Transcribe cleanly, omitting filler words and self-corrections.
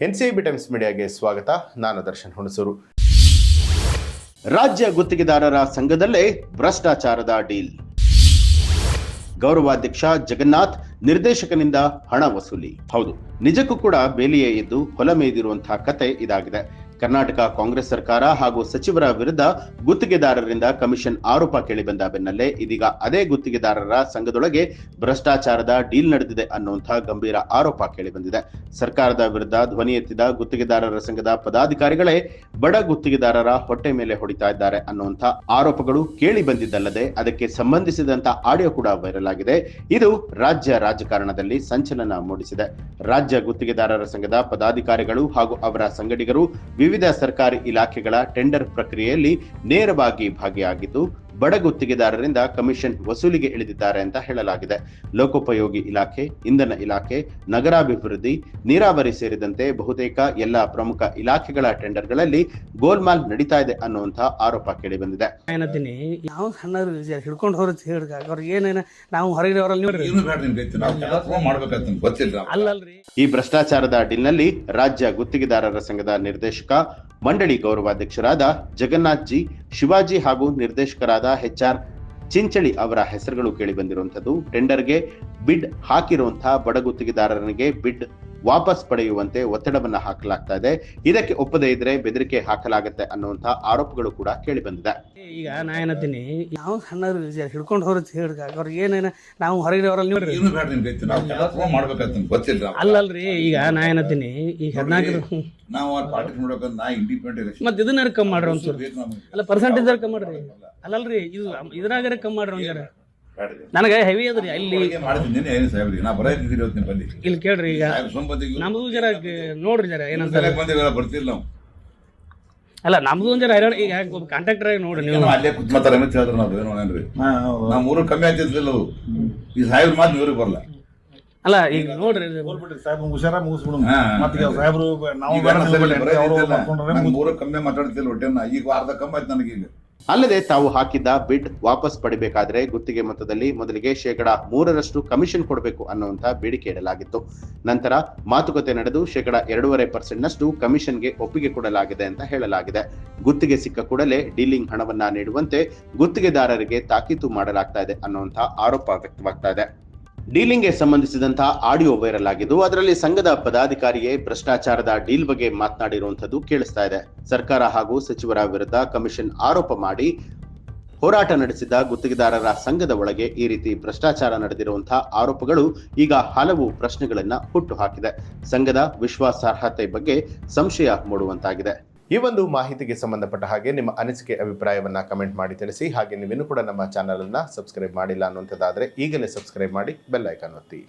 NCB times ಮೀಡಿಯಾಗೆ ಸ್ವಾಗತ. ನಾನು ದರ್ಶನ್ ಹುಣಸೂರು. ರಾಜ್ಯ ಗುತ್ತಿಗೆದಾರರ ಸಂಘದಲ್ಲೇ ಭ್ರಷ್ಟಾಚಾರದ ಡೀಲ್. ಗೌರವಾಧ್ಯಕ್ಷ ಜಗನ್ನಾಥ್ ನಿರ್ದೇಶಕನಿಂದ ಹಣ ವಸೂಲಿ. ಹೌದು, ನಿಜಕ್ಕೂ ಕೂಡ ಬೇಲಿಯೇ ಇದ್ದು ಹೊಲ ಮೇಯ್ದಿರುವಂತಹ ಕತೆ ಇದಾಗಿದೆ. ಕರ್ನಾಟಕ ಕಾಂಗ್ರೆಸ್ ಸರ್ಕಾರ ಹಾಗೂ ಸಚಿವರ ವಿರುದ್ಧ ಗುತ್ತಿಗೆದಾರರಿಂದ ಕಮಿಷನ್ ಆರೋಪ ಕೇಳಿಬಂದ ಬೆನ್ನಲ್ಲೇ ಇದೀಗ ಅದೇ ಗುತ್ತಿಗೆದಾರರ ಸಂಘದೊಳಗೆ ಭ್ರಷ್ಟಾಚಾರದ ಡೀಲ್ ನಡೆದಿದೆ ಅನ್ನುವಂತಹ ಗಂಭೀರ ಆರೋಪ ಕೇಳಿಬಂದಿದೆ. ಸರ್ಕಾರದ ವಿರುದ್ಧ ಧ್ವನಿ ಎತ್ತಿದ ಗುತ್ತಿಗೆದಾರರ ಸಂಘದ ಪದಾಧಿಕಾರಿಗಳೇ ಬಡ ಗುತ್ತಿಗೆದಾರರ ಹೊಟ್ಟೆ ಮೇಲೆ ಹೊಡಿತಾ ಇದ್ದಾರೆ ಅನ್ನುವಂತಹ ಆರೋಪಗಳು ಕೇಳಿ ಬಂದಿದ್ದಲ್ಲದೆ ಅದಕ್ಕೆ ಸಂಬಂಧಿಸಿದಂತ ಆಡಿಯೋ ಕೂಡ ವೈರಲ್ ಆಗಿದೆ. ಇದು ರಾಜ್ಯ ರಾಜಕಾರಣದಲ್ಲಿ ಸಂಚಲನ ಮೂಡಿಸಿದೆ. ರಾಜ್ಯ ಗುತ್ತಿಗೆದಾರರ ಸಂಘದ ಪದಾಧಿಕಾರಿಗಳು ಹಾಗೂ ಅವರ ಸಂಗಡಿಗರು ವಿವಿಧ ಸರ್ಕಾರಿ ಇಲಾಖೆಗಳ ಟೆಂಡರ್ ಪ್ರಕ್ರಿಯೆಯಲ್ಲಿ ನೇರವಾಗಿ ಭಾಗಿಯಾಗಿದ್ದು ಬಡ ಗುತ್ತಿಗೆದಾರರಿಂದ ಕಮಿಷನ್ ವಸೂಲಿಗೆ ಇಳಿದಿದ್ದಾರೆ ಅಂತ ಹೇಳಲಾಗಿದೆ. ಲೋಕೋಪಯೋಗಿ ಇಲಾಖೆ, ಇಂಧನ ಇಲಾಖೆ, ನಗರಾಭಿವೃದ್ಧಿ, ನೀರಾವರಿ ಸೇರಿದಂತೆ ಬಹುತೇಕ ಎಲ್ಲ ಪ್ರಮುಖ ಇಲಾಖೆಗಳ ಟೆಂಡರ್ಗಳಲ್ಲಿ ಗೋಲ್ಮಾಲ್ ನಡೀತಾ ಇದೆ ಅನ್ನುವಂತಹ ಆರೋಪ ಕೇಳಿಬಂದಿದೆ. ನಾವು ಸಣ್ಣ ಹಿಡ್ಕೊಂಡು ಅವ್ರಿಗೆ ಏನೇನ ನಾವು ಹೊರಗಡೆ ಅಲ್ಲಲ್ರಿ. ಈ ಭ್ರಷ್ಟಾಚಾರದ ಡೀಲ್ನಲ್ಲಿ ರಾಜ್ಯ ಗುತ್ತಿಗೆದಾರರ ಸಂಘದ ನಿರ್ದೇಶಕ ಮಂಡಳಿ ಗೌರವಾಧ್ಯಕ್ಷರಾದ ಜಗನ್ನಾಥ್ ಜಿ, ಶಿವಾಜಿ ಹಾಗೂ ನಿರ್ದೇಶಕರಾದ HR ಚಿಂಚಳಿ ಅವರ ಹೆಸರುಗಳು ಕೇಳಿಬಂದಿರುವಂತದ್ದು. ಟೆಂಡರ್ಗೆ ಬಿಡ್ ಹಾಕಿರುವಂತಹ ಬಡ ಗುತ್ತಿಗೆದಾರರಿಗೆ ಬಿಡ್ ವಾಪಸ್ ಪಡೆಯುವಂತೆ ಒತ್ತಡವನ್ನ ಹಾಕಲಾಗ್ತಾ ಇದೆ. ಇದಕ್ಕೆ ಒಪ್ಪದೇ ಇದ್ರೆ ಬೆದರಿಕೆ ಹಾಕಲಾಗುತ್ತೆ ಅನ್ನುವಂತಹ ಆರೋಪಗಳು ಕೂಡ ಕೇಳಿ ಬಂದಿದೆ. ಈಗ ನಾ ಏನತ್ತೀನಿ, ನಾವು ಸಣ್ಣ ಹಿಡ್ಕೊಂಡು ಅವ್ರಿಗೆ ಏನೇನ ನಾವು ಹೊರಗಡೆ ಅಲ್ಲಲ್ರಿ. ಈಗ ನಾ ಏನತ್ತೀನಿ, ಈಗ 14 ಮತ್ತೆ ಇದನ್ನ ಕಮ್ಮಿ ಮಾಡ್ರಿ ಒಂಚೂರು. ಅಲ್ಲ ಪರ್ಸೆಂಟೇಜ್ ಕಮ್ಮಿ ಮಾಡ್ರಿ. ಅಲ್ಲಲ್ರಿ, ಇದು ಇದ್ರಾಗ ಕಮ್ಮಿ ಮಾಡ್ರಿ ಒಂಚೂರು. ನನಗೆ ಹೆವಿ ಅದ್ರಿ ಅಲ್ಲಿ ಇಲ್ಲಿ ಕೇಳ್ರಿ. ಈಗ ನಮ್ದು ಜರ ನೋಡ್ರಿ ಜರ ಏನಂತಾರೆ ಅಲ್ಲ ನಮ್ದು ಒಂದ್ ಜರ ಹೈರಾಣ. ಈಗ ಕಾಂಟ್ರಾಕ್ಟರ್ ನೋಡ್ರಿ ನೀವು ಅಲ್ಲೇ ಮೂರು ಕಮ್ಮಿ ಆಗ್ತಿದ್ದಿಲ್ಲ ಈ ಸಾಹೇಬ್ರ ಮಾತು ಇವ್ರಿಗೆ ಬರಲ್ಲ. ಅಲ್ಲ ಈಗ ನೋಡ್ರಿ ಮೂರು ಕಮ್ಮಿ ಮಾತಾಡ್ತಿಲ್ಲ ಹೊಟ್ಟೆನ. ಈಗ ಅರ್ಧ ಕಮ್ಮಿ ಆಯ್ತು ನನಗೀಗ. ಅಲ್ಲದೆ ತಾವು ಹಾಕಿದ್ದ ಬಿಡ್ ವಾಪಸ್ ಪಡಿಬೇಕಾದ್ರೆ ಗುತ್ತಿಗೆ ಮೊತ್ತದಲ್ಲಿ ಮೊದಲಿಗೆ 3% ಕಮಿಷನ್ ಕೊಡಬೇಕು ಅನ್ನುವಂತ ಬೇಡಿಕೆ ಇಡಲಾಗಿತ್ತು. ನಂತರ ಮಾತುಕತೆ ನಡೆದು 2.5% ಕಮಿಷನ್ಗೆ ಒಪ್ಪಿಗೆ ಕೊಡಲಾಗಿದೆ ಅಂತ ಹೇಳಲಾಗಿದೆ. ಗುತ್ತಿಗೆ ಸಿಕ್ಕ ಕೂಡಲೇ ಡೀಲಿಂಗ್ ಹಣವನ್ನ ನೀಡುವಂತೆ ಗುತ್ತಿಗೆದಾರರಿಗೆ ತಾಕೀತು ಮಾಡಲಾಗ್ತಾ ಇದೆ ಅನ್ನುವಂತ ಆರೋಪ ವ್ಯಕ್ತವಾಗ್ತಾ ಇದೆ. ಡೀಲಿಂಗ್ಗೆ ಸಂಬಂಧಿಸಿದಂತಹ ಆಡಿಯೋ ವೈರಲ್ ಆಗಿದ್ದು ಅದರಲ್ಲಿ ಸಂಘದ ಪದಾಧಿಕಾರಿಯೇ ಭ್ರಷ್ಟಾಚಾರದ ಡೀಲ್ ಬಗ್ಗೆ ಮಾತನಾಡಿರುವಂತದ್ದು ಕೇಳಿಸ್ತಾ ಇದೆ. ಸರ್ಕಾರ ಹಾಗೂ ಸಚಿವರ ವಿರುದ್ಧ ಕಮಿಷನ್ ಆರೋಪ ಮಾಡಿ ಹೋರಾಟ ನಡೆಸಿದ ಗುತ್ತಿಗೆದಾರರ ಸಂಘದ ಒಳಗೆ ಈ ರೀತಿ ಭ್ರಷ್ಟಾಚಾರ ನಡೆದಿರುವಂತಹ ಆರೋಪಗಳು ಈಗ ಹಲವು ಪ್ರಶ್ನೆಗಳನ್ನ ಹುಟ್ಟು ಹಾಕಿದೆ. ಸಂಘದ ವಿಶ್ವಾಸಾರ್ಹತೆ ಬಗ್ಗೆ ಸಂಶಯ ಮೂಡುವಂತಾಗಿದೆ. ಈ ಒಂದು ಮಾಹಿತಿಗೆ ಸಂಬಂಧಪಟ್ಟ ಹಾಗೆ ನಿಮ್ಮ ಅನಿಸಿಕೆ ಅಭಿಪ್ರಾಯವನ್ನ ಕಮೆಂಟ್ ಮಾಡಿ ತಿಳಿಸಿ. ಹಾಗೆ ನೀವಿನ್ನೂ ಕೂಡ ನಮ್ಮ ಚಾನಲ್ ಅನ್ನ ಸಬ್ಸ್ಕ್ರೈಬ್ ಮಾಡಿಲ್ಲ ಅನ್ನುವಂಥದ್ದಾದ್ರೆ ಈಗಲೇ ಸಬ್ಸ್ಕ್ರೈಬ್ ಮಾಡಿ ಬೆಲ್ ಐಕಾನ್ ಒತ್ತಿ.